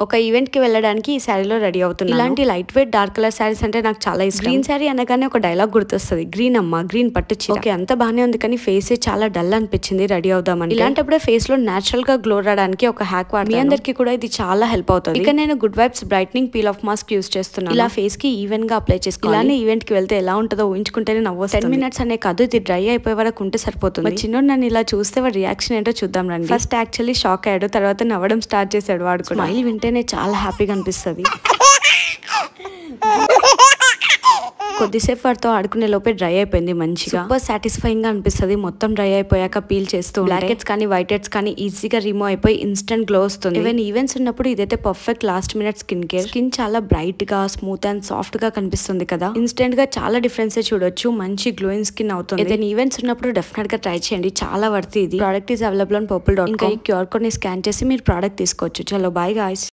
ఒక ఈవెంట్ కి వెళ్ళడానికి ఈ శారీలో రెడీ అవుతున్నాను. ఇలాంటి light weight dark colour saris అంటే నాకు చాలా ఇష్టం. గ్రీన్ శారీ అనగానే ఒక డైలాగ్ గుర్తొస్తుంది, గ్రీన్ అమ్మ గ్రీన్ పట్టు చీర. ఓకే, అంత బానే ఉంది, కానీ ఫేస్ చాలా డల్ అనిపించింది రెడీ అవుదామని. ఇలాంటప్పుడే ఫేస్ లో నేచురల్ గా గ్లో రావడానికి ఒక హ్యాక్ వాడతాను. మీ అందరికి కూడా ఇది చాలా హెల్ప్ అవుతుంది. ఇక నేను good vibes brightening peel off mask use చేస్తున్నాను. ఇలా ఫేస్ కి ఈవెన్ గా అప్లై చేసుకోవాలి. ఇలానే ఈవెంట్ కి వెళ్తే ఎలా ఉంటుందో ఊహించుకుంటేనే నవ్వొస్తుంది. 10 minutes అనే కాదు, ఇది డ్రై అయిపోయే వరకు ఉంటే సరిపోతుంది. చిన్నోడు నన్ను ఇలా చూస్తే వాడి రియాక్షన్ ఏంటో చూద్దాం రండి. ఫస్ట్ యాక్చువల్లీ షాక్ అయ్యాడు, తర్వాత నవ్వడం స్టార్ట్ చేశాడు. వాడు కూడా స్మైల్ వింటేనే చాలా హ్యాపీగా అనిపిస్తుంది. కొద్దిసేపు వాటితో ఆడుకునే లోపే డ్రై అయిపోయింది మంచిగా. సూపర్ సాటిస్ఫైయింగ్ గా అనిపిస్తుంది. మొత్తం డ్రై అయిపోయాక పీల్ చేస్తూ బ్లాక్ హెడ్స్ కానీ వైట్ హెడ్స్ కానీ ఈజీగా రిమూవ్ అయిపోయి ఇన్స్టెంట్ గ్లో వస్తుంది. ఈవెన్ ఈవెంట్స్ ఉన్నప్పుడు ఇదైతే perfect last minute skin care. Skin చాలా బ్రైట్ గా స్మూత్ అండ్ సాఫ్ట్ గా కనిపిస్తుంది కదా. ఇన్స్టెంట్ గా చాలా డిఫరెన్స్ చూడొచ్చు. మంచి గ్లోయింగ్ స్కిన్ అవుతుంది. ఏదైనా ఈవెంట్స్ ఉన్నప్పుడు డెఫినెట్ గా ట్రై చేయండి, చాలా వర్త్ ఇది. Product is available on purple.com. ఇంకా ఈ క్యూఆర్ కోడ్ ని స్కాన్ చేసి మీరు ప్రోడక్ట్ తీసుకోవచ్చు. చలో బాయ్ గాయ్స్.